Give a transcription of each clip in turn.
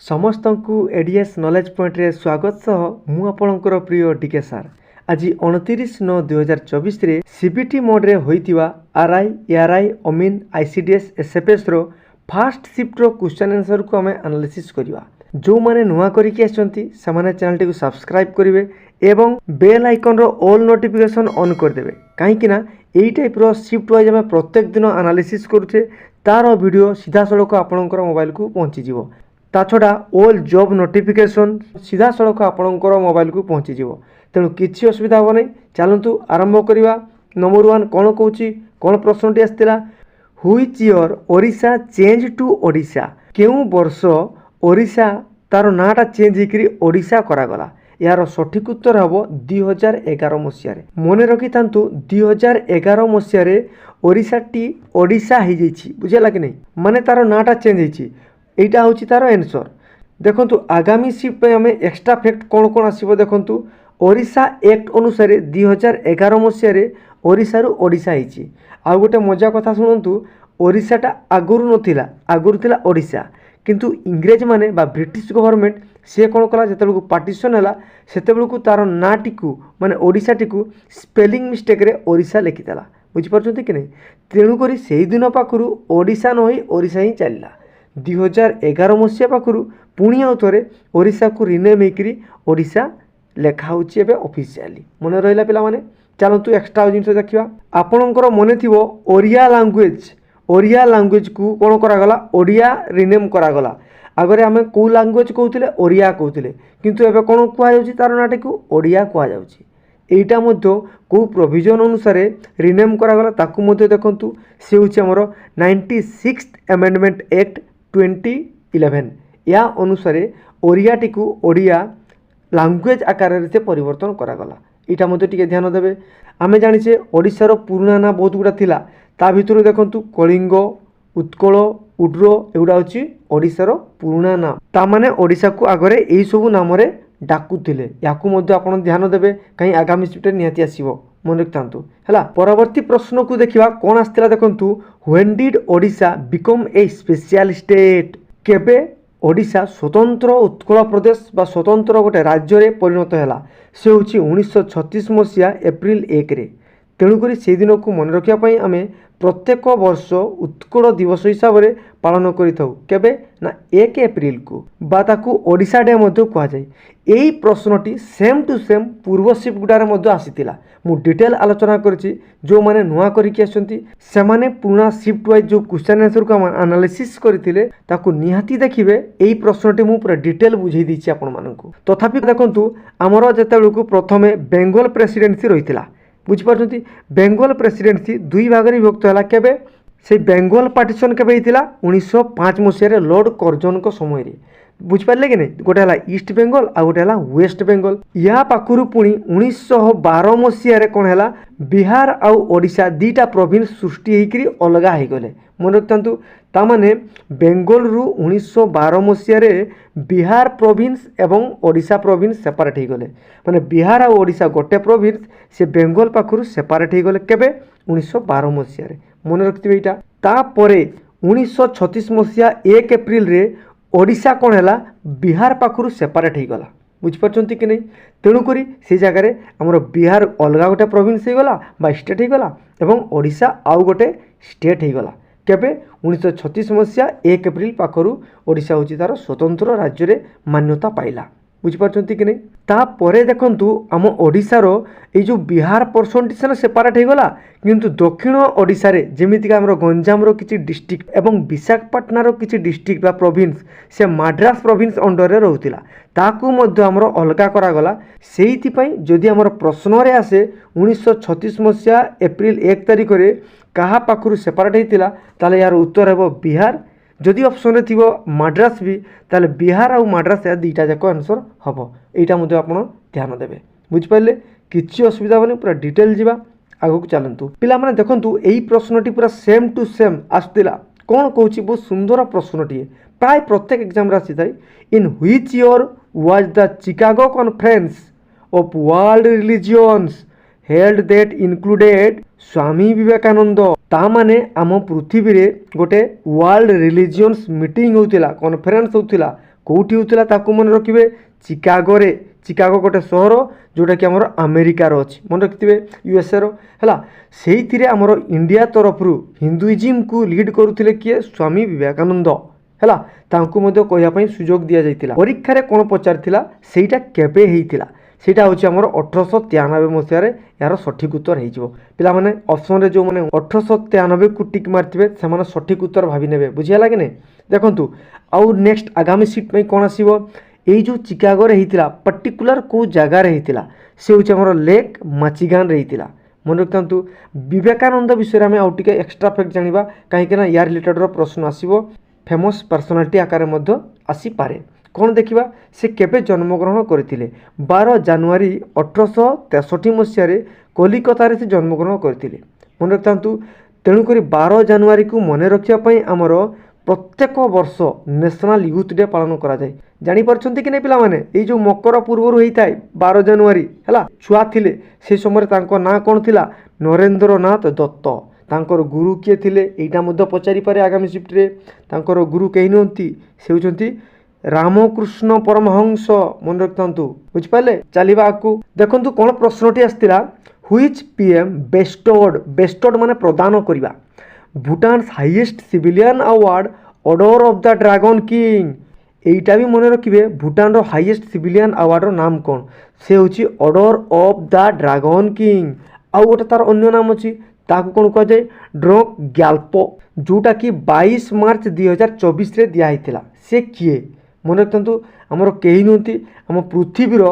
समस्त को ADS knowledge point रे स्वागत सह मु आपणकर प्रिय डीके सार आज 29/9/2024 रे सीबीटी मोड रे होइतिवा आरआई एआरआई अमीन आईसीडीएस एसएफएस रो फास्ट शिफ्ट रो क्वेश्चन आंसर को हमें एनालिसिस करिवा। जो माने नुआ करिके आछंती से माने चैनल टी को सब्सक्राइब करिवे एवं बेल आइकन रो ऑल नोटिफिकेशन ऑन कर देबे काहे कि ना एई टाइप रो शिफ्ट वाइज हमें प्रत्येक दिन एनालिसिस करूचे तार वीडियो सीधा सड़क आपणकर मोबाइल को पहुंची जिवो। ता छड़ा ऑल जॉब नोटिफिकेशन सीधा सड़क आपणकर मोबाइल को पहुंची जिवो। तेणु किसी असुविधा हो नहीं। चलतु आरंभ करवा। नंबर 1 कौन कौची कौन प्रश्नटी आसला which year Odisha change to Odisha केउ वर्ष ओडिशा तार नाटा चेंज होकर ओडिशा करागला। यार सठिक उत्तर हम 2011 मसीह मन रखी था 2011 मसीह ओडिशाटी ओडिशा हो जाइए बुझेगा कि नहीं माने तार नाटा चेंज होती एटा हूँ तार आंसर। देखु आगामी शिफ्ट आम एक्सट्रा फैक्ट कौन कौन आसो देखु ओडिशा एक्ट अनुसार 2011 मसीह ओडिशा ओडिशा होती। आउ गोटे मजा कथा शुणु ओडिशाटा आगुरी नथिला आगुरी थिला ओडिशा किंतु इंग्रेज माने बा ब्रिटिश गवर्नमेंट सी कौन कला जो पार्टीशन है से तार नाटी माने ओडिशाटी स्पेलिंग मिस्टेक रे ओडिशा लिखिदेला बुझीपार कि नहीं। तेणुक से दिन पाखु ओडिशा न ओडिशा ही चलला 2011 मसीहा पाखु पुणी आउ थे ओडिशा को रिनेम होकर ओडिशा लेखाऊँच ऑफिशियली मन रहा पिला माने। चलतु एक्सट्रा जिन देखा आपणकर मन थी ओडिया लैंग्वेज को कौन करागला ओडिया रिनेम करागला। आगरे आम कौ लैंग्वेज कहते ओडिया कहते किंतु एबे कौन कहुच्छी तार नाटी को ओडिया कहुच्छी। मध्य कौ प्रोविजन अनुसार रिनेम करागला ताकू मध्य देखंतु से होछि हमर 96th अमेंडमेंट एक्ट 2011 या अनुसार ओडियाटी को ओडिया लैंग्वेज आकार से परिवर्तन करागला। यहाँ मत टे ध्यान देवे। आम जाचे ओडिशार पुराना ना बहुत गुड़ा थिला ता भितर देखंतु कलिंग उत्कल उड्र एगुड़ा हूँ ओडिशार पुराना नाम ता माने ओडिशा को आगरे यही सब नाम डाकुले। या ध्यान देवे कहीं आगामी शिफ्ट निहाती आसो मन रखि था। परवर्ती प्रश्न को देखा कौन आसला देखंतु when did Odisha become a special state केबे ओडिशा स्वतंत्र उत्कल प्रदेश बा स्वतंत्र गोटे राज्य रे परिणत है से हूँ 1936 मसीहा एप्रिल 1 रे। तेणुक से दिन को मन रखापी आम प्रत्येक वर्ष उत्कल दिवस हिसाब से पालन करें ना 1 एप्रिल को बा ताकू ओडिशा डे कहुए। यही प्रश्नटी सेम टू सेम पूर्व शिफ्ट गुडार आसीला मु डिटेल आलोचना करी जो मैंने नुआ करके से पुराना शिफ्ट वाइज जो क्वेश्चन आंसर को एनालिसिस करते निहाती देखिए। यही प्रश्नटी मु पूरा डिटेल बुझे देछि आपण मानकु। तथापि देखंतु आमर जेतेबेलकु प्रथमे बेंगल प्रेसिडेंसी रही बुझीपार बेंगल प्रेसिडेंसी दुई भाग में विभक्त है केबे से बेंगल पार्टीशन केबे होता 1905 मसीह लॉर्ड कर्जन समय रे बुझिपारे कि नहीं। गोटे है ईस्ट बेंगल आ गोटे है वेस्ट बेंगल। या पाखु पुणी 1912 मसीह कौन है बिहार आउ ओडिशा दीटा प्रोविंस सृष्टि होकर अलग हो गले मन रखु। तामाने बेंगल रु 1912 मसीह बिहार प्रोविंस एवं ओडिशा प्रोविंस सेपारेट हो गले माने बिहार आउ ओडिशा गोटे प्रोविंस से बेंगल पाखु सेपारेट हो गले केबे 1912 मसीह मन रखिथे। यहाँ तापर 1936 मसीहा 1 एप्रिल रे ओडिशा कौन है बिहार पाखु सेपारेट हो गला बुझीपार कि नहीं। तेणुक से जगार आमर बिहार अलग गोटे प्रोविंस हो गला बा स्टेट हो गला एवं ओडिशा आउ गोटे स्टेट हो गला केबे 1936 मसीहा 1 एप्रिल पाखु ओडिशा हूँ तार स्वतंत्र राज्य रे मान्यता पाइला बुझीपार कि नहीं। तापर देखंतु आम ओडिशार ये जो बिहार पोर्सन से सेपारेट हो गला किंतु दक्षिण ओडिशा रे जेमितिका आमर गंजाम रो किछि डिस्ट्रिक्ट एवं विशाखापाटना रो किछि डिस्ट्रिक्ट बा प्रोविंस से मद्रास प्रोविंस अंडर रे रहउतिला ताकू मध्य आमर अलगा करागला। सेहिति पई जदि आमर प्रश्न रे आसे 1936 मसीहा एप्रिल 1 तारिख रे कहा पाखु सेपारेट होइतिला ताले यार उत्तर हेबो बिहार। जदि ऑप्शन रे थिबो मद्रास भी ताले बिहार आउ मद्रास या दुईटा जाक आंसर हम यहाँ आप ध्यान देवे बुझिपारे किसी असुविधा होनी पूरा डिटेल जावा आगक चलतु पिला माने देखंतु यही प्रश्नटी पूरा सेम टू सेम आसला कौन कौच बहुत सुंदर प्रश्नटीए प्राय प्रत्येक एग्जाम आसी थाए in which year was the Chicago conference of world religions held that included Swami Vivekananda ता माने आम पृथ्वी रे गोटे वर्ल्ड रिलीजियंस मीटिंग होतिला कॉन्फ्रेंस होतिला କେଉଁଠି ହେଉଥିଲା ତାକୁ ମନେ ରଖିବେ, ଚିକାଗୋରେ। ଚିକାଗୋ ଗୋଟେ ସହର ଯେଉଁଟାକି ଆମର ଆମେରିକାର ଅଛି, ମନେ ରଖିଥିବେ, ୟୁଏସ୍ଏର ହେଲା। ସେଇଥିରେ ଆମର ଇଣ୍ଡିଆ ତରଫରୁ ହିନ୍ଦୁଇଜିମ୍କୁ ଲିଡ୍ କରୁଥିଲେ କିଏ? ସ୍ୱାମୀ ବିବେକାନନ୍ଦ ହେଲା। ତାଙ୍କୁ ମଧ୍ୟ କହିବା ପାଇଁ ସୁଯୋଗ ଦିଆଯାଇଥିଲା। ପରୀକ୍ଷାରେ କ'ଣ ପଚାରିଥିଲା ସେଇଟା କେବେ ହେଇଥିଲା? ସେଇଟା ହେଉଛି ଆମର 1893 ମସିହାରେ। ଏହାର ସଠିକ୍ ଉତ୍ତର ହେଇଯିବ। ପିଲାମାନେ ଅପସନ୍ରେ ଯେଉଁମାନେ 1893କୁ ଟିକ୍ ମାରିଥିବେ ସେମାନେ ସଠିକ୍ ଉତ୍ତର ଭାବି ନେବେ। ବୁଝିହେଲା କି ନାହିଁ? ଦେଖନ୍ତୁ ଆଉ ନେକ୍ସଟ ଆଗାମୀ ସିଟ୍ ପାଇଁ କ'ଣ ଆସିବ? ଏଇ ଯେଉଁ ଚିକାଗୋରେ ହେଇଥିଲା ପର୍ଟିକୁଲାର କେଉଁ ଜାଗାରେ ହେଇଥିଲା? ସେ ହେଉଛି ଆମର ଲେକ୍ ମାଚିଗାନରେ ହେଇଥିଲା। ମନେ ରଖିଥାନ୍ତୁ। ବିବେକାନନ୍ଦ ବିଷୟରେ ଆମେ ଆଉ ଟିକେ ଏକ୍ସଟ୍ରା ଫ୍ୟାକ୍ଟ ଜାଣିବା, କାହିଁକିନା ୟାର ରିଲେଟେଡ଼ର ପ୍ରଶ୍ନ ଆସିବ। ଫେମସ୍ ପର୍ସନାଲିଟି ଆକାରରେ ମଧ୍ୟ ଆସିପାରେ। କ'ଣ ଦେଖିବା? ସେ କେବେ ଜନ୍ମଗ୍ରହଣ କରିଥିଲେ? 12 ଜାନୁଆରୀ 1863 ମସିହାରେ କଲିକତାରେ ସେ ଜନ୍ମଗ୍ରହଣ କରିଥିଲେ। ମନେ ରଖିଥାନ୍ତୁ। ତେଣୁକରି 12 ଜାନୁଆରୀକୁ ମନେ ରଖିବା ପାଇଁ ଆମର ପ୍ରତ୍ୟେକ ବର୍ଷ ନ୍ୟାସନାଲ୍ ୟୁଥ୍ ଡେ ପାଳନ କରାଯାଏ। ଜାଣିପାରୁଛନ୍ତି କି ନାହିଁ ପିଲାମାନେ? ଏଇ ଯେଉଁ ମକର ପୂର୍ବରୁ ହେଇଥାଏ 12 ଜାନୁଆରୀ ହେଲା। ଛୁଆ ଥିଲେ ସେ ସମୟରେ ତାଙ୍କ ନାଁ କ'ଣ ଥିଲା? ନରେନ୍ଦ୍ରନାଥ ଦତ୍ତ। ତାଙ୍କର ଗୁରୁ କିଏ ଥିଲେ? ଏଇଟା ମଧ୍ୟ ପଚାରିପାରେ ଆଗାମୀ ସିଫ୍ଟରେ। ତାଙ୍କର ଗୁରୁ କେହି ନୁହନ୍ତି, ସେ ହେଉଛନ୍ତି ରାମକୃଷ୍ଣ ପରମହଂସ। ମନେ ରଖିଥାନ୍ତୁ। ବୁଝିପାରିଲେ? ଚାଲିବା ଆଗକୁ। ଦେଖନ୍ତୁ କ'ଣ ପ୍ରଶ୍ନଟି ଆସିଥିଲା। ହୁଇଚ୍ ପିଏମ୍ ବେଷ୍ଟୋଡ୍ ମାନେ ପ୍ରଦାନ କରିବା Bhutan's highest civilian award order of the dragon king. এইটা ବି মনে রাখবে। ভুটানর হাইয়েস্ট সিভিলিয়ান আওয়ার্ডর নাম কোণ? সে হচ্ছে order of the dragon king. আউ গোটে তার অন্য নাম অছি, তাকে কোণ কুহযায়? ড্রোক গ্যাল্পো, যেটা কি 22 মার্চ 2024 দিয়া হয়েছিলা। সে কিয়ে? মনে রাখতু আমার কেহি নুহতি, আম পৃথিবীর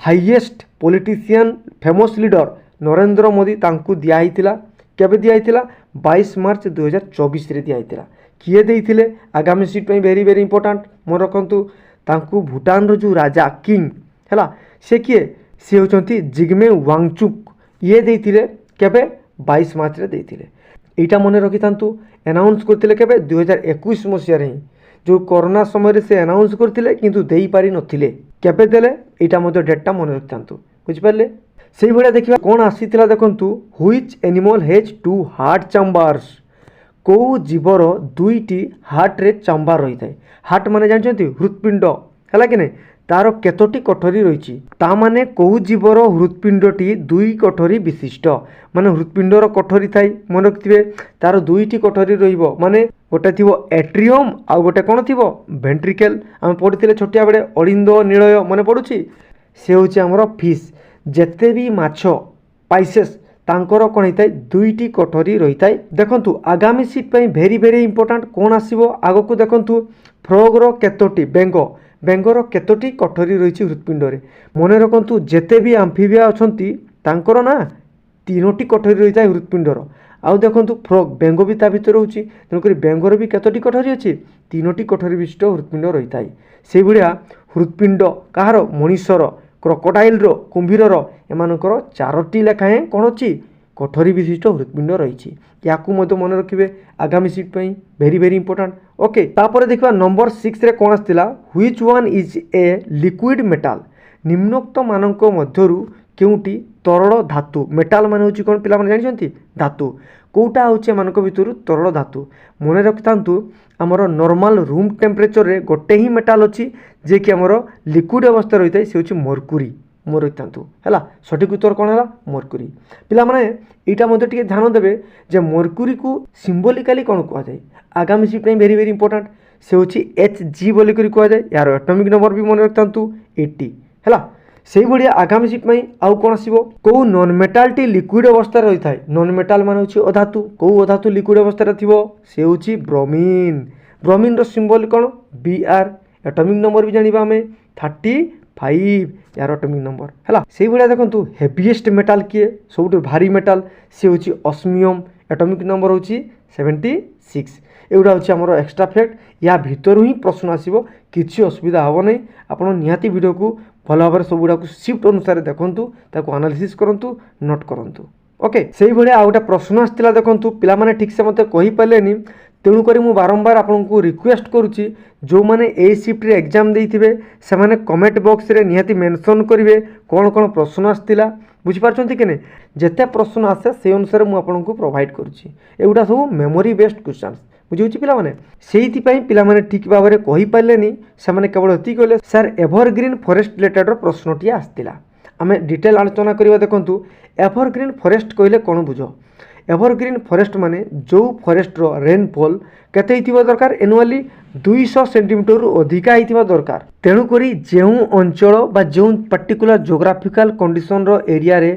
হাইয়েস্ট পলিটিশিয়ান ফেমস লিডর নরেন্দ্র মোদি। তাঁকু দিয়া হয়েছিলা। কেবে দিয়া হয়েছিলা? 22 মার্চ 2024 দিয়া হয়েছিলা। किए देइथिले? आगामी सीट पे वेरी वेरी इंपोर्टाट मन रखु। तांकू भूटान रो जो राजा किंग हैला से किए? सी होचंती जिग्मे वांगचुक। ये देइथिले केबे? 22 मार्च रे देइथिले। एटा मन रखि थांतु। अनाउंस करथिले केबे? 2021 मसिया रे। जो कोरोना समय से अनाउंस करथिले किंतु देई पारि नथिले। केबे देले? एटा मते डेटटा मन रखि थांतु। बुझि पारले? सेही भलिया देखिबा कोन आसीथिला देखंतु। Which animal has two heart chambers? କେଉଁ ଜୀବର ଦୁଇଟି ହାର୍ଟରେ ଚାମ୍ବାର ରହିଥାଏ? ହାର୍ଟ ମାନେ ଜାଣିଛନ୍ତି ହୃତ୍ପିଣ୍ଡ ହେଲା କି ନାହିଁ? ତାର କେତୋଟି କୋଠରୀ ରହିଛି? ତା ମାନେ କେଉଁ ଜୀବର ହୃତ୍ପିଣ୍ଡଟି 2 କୋଠରୀ ବିଶିଷ୍ଟ? ମାନେ ହୃତ୍ପିଣ୍ଡର କୋଠରୀ ଥାଏ, ମନେ ରଖିଥିବେ। ତାର 2ଟି କୋଠରୀ ରହିବ। ମାନେ ଗୋଟେ ଥିବ ଏଟ୍ରିୟମ୍, ଆଉ ଗୋଟେ କ'ଣ ଥିବ? ଭେଣ୍ଟ୍ରିକେଲ୍। ଆମେ ପଢ଼ିଥିଲେ ଛୋଟିଆ ବେଳେ ଅଳିନ୍ଦ ନୀଳୟ, ମନେ ପଡ଼ୁଛି? ସେ ହେଉଛି ଆମର ଫିସ୍। ଯେତେ ବି ମାଛ ପାଇସେସ୍ तांकर कौन होता है? 2टी कोठरी रही है। देखंतु आगामी सीट पे भेरी भेरी इंपोर्टाट कौन आसीबो आगो को? देखंतु फ्रॉगर केतोटी, बेंगर केतोटी कोठरी रही हृत्पिंड रे? मन रखंतु जेते भी आम्फिबिया अछंती तांकर ना 3टी कोठरी रही है हृत्पिंडर। आउ देखंतु फ्रॉग, बेंग भी ता भितर रहउची। तेणुकरी बेंगर भी केतोटी कोठरी अछि? 3टी कोठरी विशिष्ट हृत्पिंड रही है। से भलिया हृत्पिंड कहार? मनुष्यर, क्रोकोडाइल, कुंभीरर, एमानकर 4टी लेखाएं कौन अच्छी? कोठरी विशिष्ट हृत्पिंड रही। या मन रखिए आगामी सीट पे वेरी वेरी इंपोर्टाट। ओके, तापर देखा नंबर 6 रे कौन आसला? Which one is a liquid metal? निम्नोक्त मानक मध्यरु केउटी तरल धातु? मेटाल मान होची कोन पिला माने जानिछंती? धातु। कोटा होची मानक भितरु तरल धातु? मन रखिथांतु आमर नॉर्मल रूम टेम्परेचर रे गोटे ही मेटाल अच्छी जे कि आमर लिक्विड अवस्था रही है, से होची मर्क्यूरी। मन रखिथांतु हैला। सठिक उत्तर कौन है? मर्क्यूरी। पिला माने एटा मध्ये टिके ध्यान देबे जे मर्क्यूरी को सिंबलिकली कौन कह जाए? आगामी सीट पे वेरी वेरी इंपोर्टाट। से होची Hg बोली करी कह जाए। यार एटॉमिक नंबर भी मन रखिथांतु 80 हैला। सेही भलिया आगामी सीट में आउ कौन आसीबो? को नॉन मेटालटी लिक्विड अवस्था रही है? नॉन मेटाल मान होची अधातु। को अधातु लिक्विड अवस्था रे थिबो? से होची ब्रोमीन। ब्रोमीन रो सिंबल कौन? Br। एटॉमिक नंबर भी जानिबा हमें 35 यार एटॉमिक नंबर हैला। सेही भलिया देखंतु हेवीएस्ट मेटाल किए? सबुठ भारी मेटाल से होची ऑस्मियम। एटॉमिक नंबर होची 76। एगुड़ा हूँ आमर एक्सट्रा फैक्ट। या भितर ही प्रश्न आसो, किसी असुविधा हे ना। आपड़ निहाती वीडियो को भल भाव में सबुड़ा शिफ्ट अनुसार देखूँ, ताको एनालिसिस करूँ, नोट करूँ। ओके, से भाया आ गए प्रश्न आसाला देखूँ। पिलामाने ठीक से मत कही पारे, तेणुक मुझे बारंबार आपको रिक्वेस्ट करुच्ची जो मैंने ए शिफ्ट एग्जाम देते से मैंने कमेंट बॉक्स रे निहाती मेंशन करेंगे कौन कौन प्रश्न आसाला। बुझीपार्टी कि नहीं? जिते प्रश्न आसे से अनुसार मुझे प्रोवाइड करुच्ची। एगुड़ा सब मेमोरी बेस्ड क्वेश्चन। ବୁଝିହେଉଛି ପିଲାମାନେ। ସେଇଥିପାଇଁ ପିଲାମାନେ ଠିକ୍ ଭାବରେ କହିପାରିଲେନି, ସେମାନେ କେବଳ ଏତିକି କହିଲେ ସାର୍ ଏଭରଗ୍ରୀନ୍ ଫରେଷ୍ଟ ରିଲେଟେଡ଼ର ପ୍ରଶ୍ନଟିଏ ଆସିଥିଲା। ଆମେ ଡିଟେଲ୍ ଆଲୋଚନା କରିବା। ଦେଖନ୍ତୁ ଏଭରଗ୍ରୀନ୍ ଫରେଷ୍ଟ କହିଲେ କ'ଣ ବୁଝ? एभरग्रीन फरेस्ट माने जो फरेस्टर रेनफॉल केते हिथिबा दरकार एनुअली 200 सेंटीमीटर रु अधिका हिथिबा दरकार। तेणु करी जेउ अंचल बा जेउ पर्टिकुलर जियोग्राफिकल कंडीशन रो एरिया रे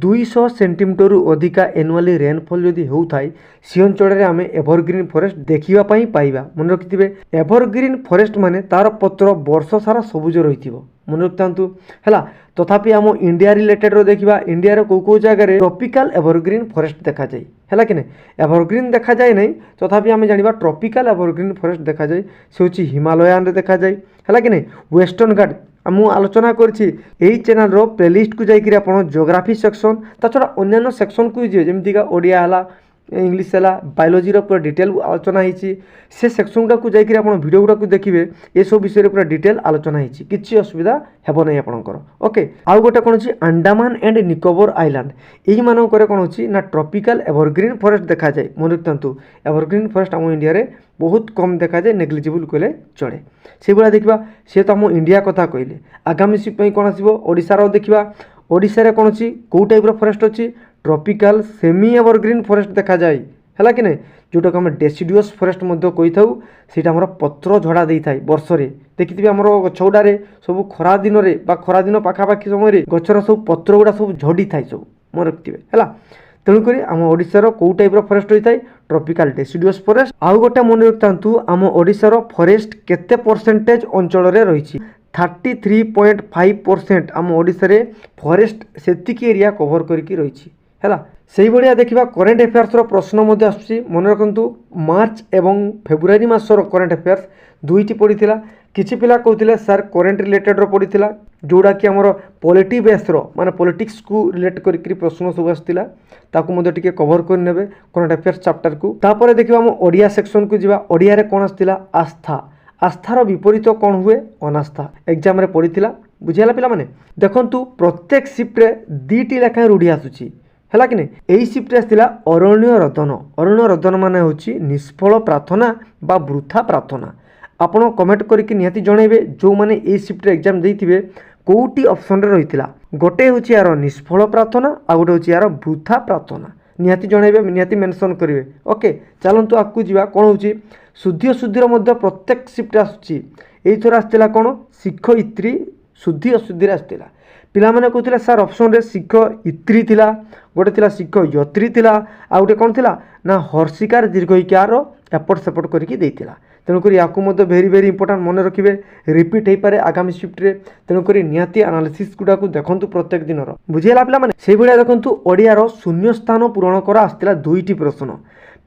200 सेंटीमीटर रु अधिका एनुअली रेनफॉल जदि होउथाय सी अंचल रे आमे एभरग्रीन फरेस्ट देखिबा पई पाइबा। मन रखिथिबे एभरग्रीन फरेस्ट माने तार पत्र वर्ष सारा सबुज रहिथिबो। मन रखतांतु हैला। तथापि आम इंडिया रिलेटेड रो देखिबा इंडिया रो को जगह रे ट्रॉपिकल एभरग्रीन फॉरेस्ट देखा जाय हैला कि नै। एभरग्रीन देखा जाय नै, तथापि आमे जानिबा ट्रॉपिकल एभरग्रीन फॉरेस्ट देखा जाय से होची हिमालयन रे देखा जाय हैला कि नै। वेस्टर्न घाट मु आलोचना करछि एही चैनल रो प्लेलिस्ट को जाय कि आपण ज्योग्राफी सेक्शन ता छडा अन्य सेक्शन को जे जेमति का ओडिया हला इंग्लिश है बायोलोजी पूरा डिटेल आलोचना होती से सेक्शन गुड़ा को जाकर आप भिडियो गुड़ा देखिए ये सब विषय पूरा डिटेल आलोचना होती किसी असुविधा हेब नहीं आपंकर। ओके आउ गोटे कौन अच्छी अंडमान एंड निकोबर आइलैंड यही मानक कौन अच्छी ना ट्रॉपिकल एवरग्रीन फॉरेस्ट देखा जाए। मन रखता एवरग्रीन फॉरेस्ट आम इंडिया रे बहुत कम देखा जाए, नेग्लिजिबल कहले चले। से भाया देखा सी तो आम इंडिया कथा कहले आगामी सिप कौन आसो ओडिशार देखा ओडिशा कौन अच्छी कौ टाइप फॉरेस्ट अच्छी ट्रॉपिकल सेमी एवरग्रीन फॉरेस्ट देखा जाए है कि नहीं, जोटा को आम डेसिडुअस फॉरेस्ट कही था सीटा आम पत्र झड़ा दे था वर्ष में देखिए आम गछगुड़े सब खरा दिन में खरा दिन पाखापाखि समय गचर सब पत्र गुड़ा सब झड़ी था सब मन रखिए है। तेणुक आम ओडिशार कौ टाइप फॉरेस्ट होता है ट्रॉपिकल डेसिडुअस फॉरेस्ट। आउ गोटे मन रखता आम ओडिशार फॉरेस्ट केते परसेंटेज अंचल रही 33.5% आम ओडिशा रे फॉरेस्ट सेतिकी एरिया कवर करके रही है। से भाया देखा करेन्ट अफेयर्स प्रश्न आसूँ मन रखु मार्च एवं फेब्रुआरी मासर करेन्ट अफेयर्स दुईटी पड़ता। किसी पिला कहते सार करेन्ट रिलेटेड पड़ता जोड़ा कि आमर पॉलिटी बेस्र माने पॉलिटिक्स को रिलेट करके प्रश्न सब आसाला ताकू टे कवर करने करेन्ट अफेयर्स चैप्टर को। तापर देखा आम ओडिया सेक्शन को जीवा ओडिया रे कौन आसाला आस्था आस्थार विपरीत कौन हुए अनास्था एग्जाम रे पड़ता बुझीगला पिला माने। देखंतु प्रत्येक शिफ्ट्रे दुईटी लेखाएं रूढ़ी आसूची है कि नहीं। यही शिफ्ट्रे आसाला अरण्य रदन माने होची निष्फल प्रार्थना बा वृथा प्रार्थना। आपण कमेंट करके निहाती जनइबे जो माने ए शिफ्ट्रे एग्जाम देइथिबे कोउटी ऑप्शन रे रहितला गोटे होची यार निष्फल प्रार्थना आ गोटे होची यार वृथा प्रार्थना निहाती जनइबे निहाती मेंशन करिवे। ओके चलंतु आकु जीवा कोन होची शुद्धि अशुद्धि मध्य प्रत्येक शिफ्ट आसूची एथर आसला कौन शिक्ष इत्री शुद्धि अशुद्धि आसला। पिला माने कहते सार ऑप्शन रे शिक्ष इत्री थिला गोटे थिला शिक्ष यत्री थिला आ गोटे कौन थिला ना हर्षिकार दीर्घइकार एपट सेपट करके देइथिला। तेणुक याकू भेरी भेरी इंपोर्टाट मन रखिए रिपीट हो पारे आगामी शिफ्ट्रे। तेणुक निहाती एनालिसिस गुड़ा देखु प्रत्येक दिन बुझीगला पिला माने। से भाया देखु ओडियार शून्य स्थान पूरण कर आसला दुईटी प्रश्न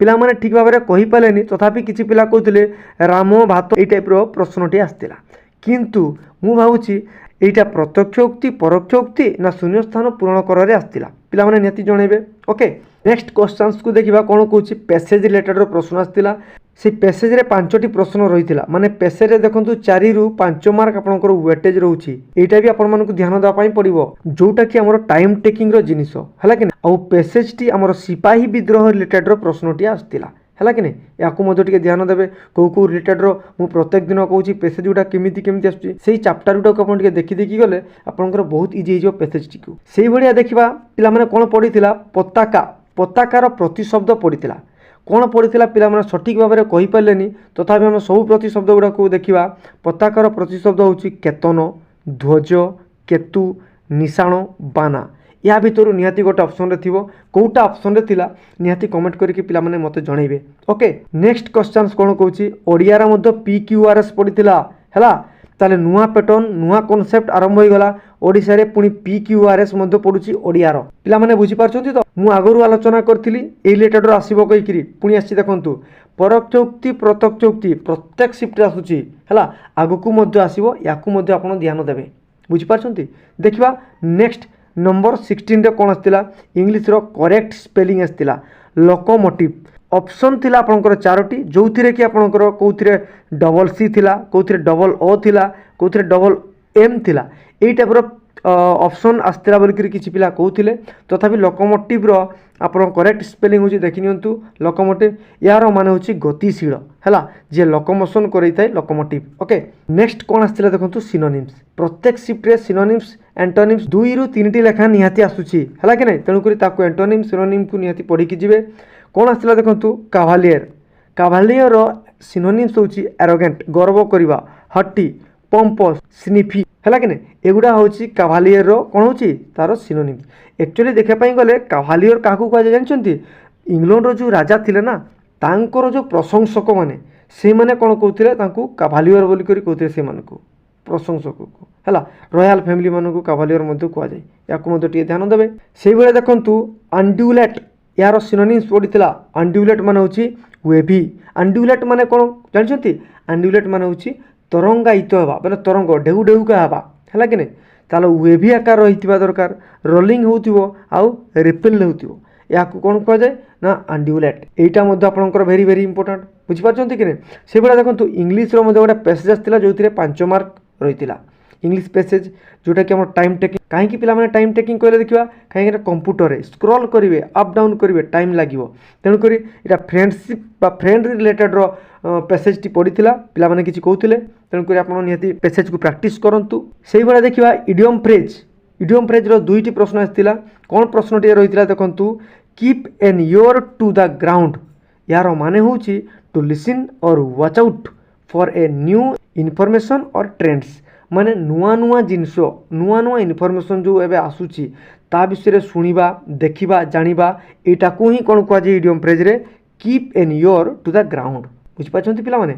पिला माने ठीक भाव में कही पारे तथापि किसी पिला कहते राम भात ये टाइप प्रश्नटी आसला किंतु मु भावुची एटा प्रत्यक्ष उक्ति परोक्ष उक्ति ना शून्य स्थान पूरण कर आसला पिला माने निहाती जनइबे। ओके नेक्स्ट क्वेश्चंस को देखिबा कोन कहूची पैसेज रिलेटेड प्रश्न आसला से पैसेज रे 5टी प्रश्न रही माने पैसेज रे देखंतु 4 रु 5 मार्क आपनकर वेटेज रहउची एटा भी आपन मानकु ध्यान देबा पई पड़िबो जोटा कि हमर टाइम टेकिंग रो जिनिस हला कि आ पैसेज टी हमर सिपाही विद्रोह रिलेटेड रो प्रश्नटी आस्तिला है कि नहीं। याकू मध्य टिके ध्यान देवे कौ रिलेटेड रो मु प्रत्येक दिन कहूँ पैसेज गुड़ा केमिति केमिति आसुची सेही चैप्टर गुड़ा को अपन देखी देखी गले आपनकर बहुत इजी हो पैसेज टी को। सेही भलिया देखिबा पिला माने कोन पड़ीथिला पताका पताकार प्रतिशब्द पड़ीथिला कौन पड़ता पिला सठिक भाव में कही पारे तथापि आम सब प्रतिशब्द गुड़ा को देखा पताकार प्रतिशब्द हूँ केतन ध्वज केतु निशाण बाना या भितर निहाती गोटे ऑप्शन रे थिबो कोटा ऑप्शन रे थिला निहाती कमेंट करके पिला माने मते जणैबे। ओके नेक्स्ट क्वेश्चंस कोन कहूची ओडिया रा मध्य PQRS पड़िथिला हैला ताले नुआ पैटर्न नुआ कॉन्सेप्ट आरंभ हो गला ओडिशा रे पुनी PQRS मध्य पडुची ओडिया रो पिला माने बुझी पारछंती तो मु आगरु आलोचना करथिली ए रिलेटेड रो आसीबो कहिकरी पुनी आसी देखंतु परोक्ष उक्ति प्रत्यक्ष उक्ति प्रत्येक शिफ्ट आसुची हैला आगकु मध्य आसीबो याकु मध्य आपण ध्यान देबे बुझी पारछंती। देखिबा नेक्स्ट नंबर 16 रे कोन आस्तिला इंग्लिश रो करेक्ट स्पेलिंग आस्तिला लोकोमोटिव ऑप्शन थिला आपनकर 4टी जोथिरे कि आपनकर कोथिरे डबल सी थिला कोथिरे डबल ओ थिला कोथिरे डबल एम थिला एई टाइप रो ऑप्शन आसला बोलिक किसी पिला कहते तथापि लोकोमोटिव आपण करेक्ट स्पेलिंग होची देखि नियंतु लोकोमोटिव यार माने होची गतिशील हैला जे लोकोमोशन करै थाए लोकोमोटिव। ओके नेक्स्ट कोन आसला देखंतु सिनोनिम्स प्रत्येक शिफ्ट रे सिनोनिम्स एंटोनिम्स 2 रु 3 टी लेखा निहाती आसुची हैला कि नै तेणु करी ताको एंटोनिम सिनोनिम को निहाती पढ़ी कि जिवे। कोन आसला देखंतु काभालियर काभालियर सिनोनिम्स होची एरोगेंट गर्व करबा हट्टी पंपस स्निफी है कि एगुड़ा हूँ काभालियर कौन हो तार सिनोनिम्स एक्चुअली देखापी गले काभालियर क्या कह जानते इंग्लैंड रो जो राजा थिले ना तांकर जो प्रशंसक माने से माने कौन कहते काभालियर बोली कहते से प्रशंसक को है रॉयल फैमिली मानक काभालियर कहुए या ध्यान देवे से भाई देखु अंड्यूलेट यार सिनोनिम्स पड़ता अंड्यूलेट मान हूँ वेभी अंड्यूलेट माने कौन जानते अंड्यूलेट मान हूँ तरंगायित हवा मैंने तरंग ढेउ ढेउका हवा है कि ताल वेभी आकार रही दरकार रोलिंग हो रिपेल हो या कौन कह जाए ना अंड्यूलेट यहाँ आपंकर भेरी भेरी इंपोर्टाट बुझीपार कि से भाई देखो इंग्लीश गोटे पैसेज आसाला जो 5 मार्क रही इंग्लीश पैसेज जोटा कि टाइम टेकिंग कहीं पिला टाइम टेकिंग कहले देखा कहीं कंप्यूटर स्क्रॉल करेंगे अप डाउन करेंगे टाइम लगे तेणुक यहाँ friendship friend related passage T पड़ा पिला किसी कहते तेणुक आप पैसेज को प्रैक्टिस करूँ से भाई देखा इडियम फ्रेज दुईटी प्रश्न आसाला कौन प्रश्न टी रही देखूँ keep an your to the ground यार माने हूँ टू लिसन और watch out for a new information और ट्रेंड्स माने नुआ नुआ जिनस नुआ नुआ इनफॉरमेशन जो एबे आसुची ता विषय शुणा देखा जाना यहाँ को ही कौन कहुए इडियम फ्रेज रे keep an your to the ground बुझीपार पिला माने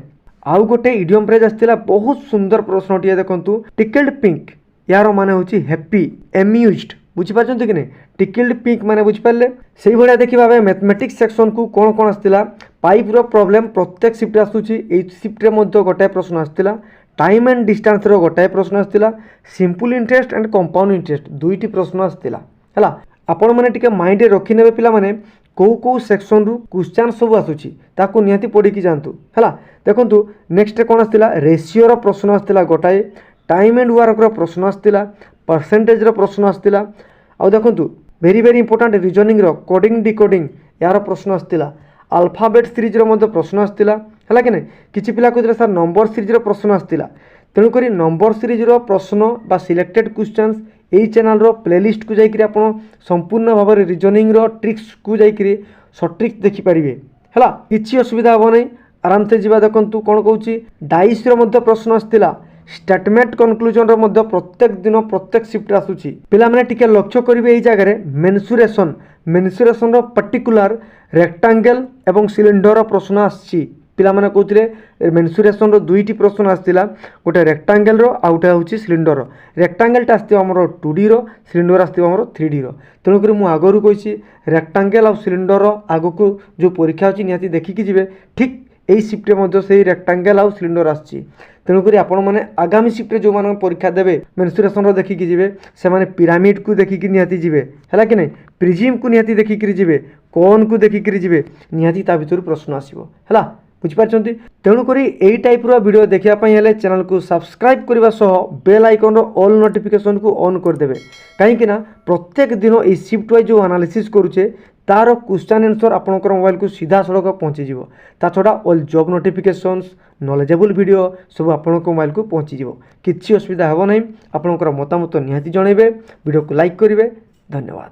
आउ गोटे इडियम फ्रेज आसाला बहुत सुंदर प्रश्नटिए देखूँ टिकल्ड पिंक यार माने हूँ हैप्पी एम्यूज्ड बुझीपार कि नहीं टिकल्ड पिंक माने बुझिपारे से भाया देखा मैथमेटिक्स सेक्शन को कौन कौन आसाला पाइप रो प्रॉब्लम प्रत्येक शिफ्ट आसूची शिफ्ट रे गोटाए प्रश्न आसाला टाइम एंड डिस्टेंस रो गोटाए प्रश्न आसाला simple interest and compound interest दुईटी प्रश्न आसाला है आपण मैंने टिके माइंड रखिने पिला माने कौ सेक्शन रु क्वेश्चन सब आसूची ताको निहाती पढ़ी जातु है देखो नेक्स्ट कौन आसाला रेशियो रो प्रश्न आसाला गोटाए टाइम एंड वर्क रो प्रश्न आसाला परसेंटेज रो प्रश्न आसाला आ देखो वेरी वेरी इंपोर्टेंट रिजनिंग रो कोडिंग डिकोडिंग यार प्रश्न आसाला अल्फाबेट सीरीज रो प्रश्न आसाला है कि नहीं किसी पिला कहते सर नंबर सीरीज रो प्रश्न आसाला तेणुक नंबर सीरीज रो प्रश्न बा सिलेक्टेड क्वेश्चंस यही चैनल रो प्लेलिस्ट को जाकि आप संपूर्ण भाव में रिजनिंग रो ट्रिक्स को जाकि सर्ट ट्रिक्स देखिपारे है किसी असुविधा हे ना आराम से जा देखु कौन कहूँ डाइस रो प्रश्न आसाला स्टेटमेंट कनक्लूजन रो प्रत्येक दिन प्रत्येक शिफ्ट आसूची पिला माने टिके लक्ष्य करेंगे यही जगह मेन्सुरेशन रो पर्टिकुलर रेक्टांगल एवं सिलिंडर रो प्रश्न आसी पिला माने कहते मेन्सुरेशन रो दुईटी प्रश्न आसाला गोटे रेक्टांगल रो आ गोटे हूँ सिलिंडर रेक्टांगलटा आसो आमर 2D रो सिलिंडर आसो आमर 3D रो तेणुक मुझे आगरू कही रेक्टांगल आ सिलिंडर आग को जो परीक्षा अच्छी निहाती देखिकी जी ठीक यही शिफ्टे से रेक्टांगल आ सिलिंडर आसी तेणुक आपण मैंने आगामी शिफ्टे जो मान परीक्षा देवे मेन्सुरेशन देखिकी जी से पिरामिड को देखिकी निहाती जी है कि नहीं प्रिजिम को निहाती देखिकी जी कौन को देखिकी जी निहाती ता भीतर प्रश्न आसो है बुझीपार तेणुक यही टाइप वीडियो देखापी चैनल को सब्सक्राइब करने सह बेल आइकन ऑल नोटिफिकेशन को ऑन करदे कहीं प्रत्येक दिन ये शिफ्ट वाइज जो एनालिसिस करुचे तार क्वेश्चन आंसर आपंकर मोबाइल को सीधा सड़क पहुँची ता छड़ा all job notifications knowledgeable video सब आपण मोबाइल को पहुँची किसी असुविधा हे ना आपंकर मतामत निहाती जनइबे वीडियो को लाइक करेंगे धन्यवाद।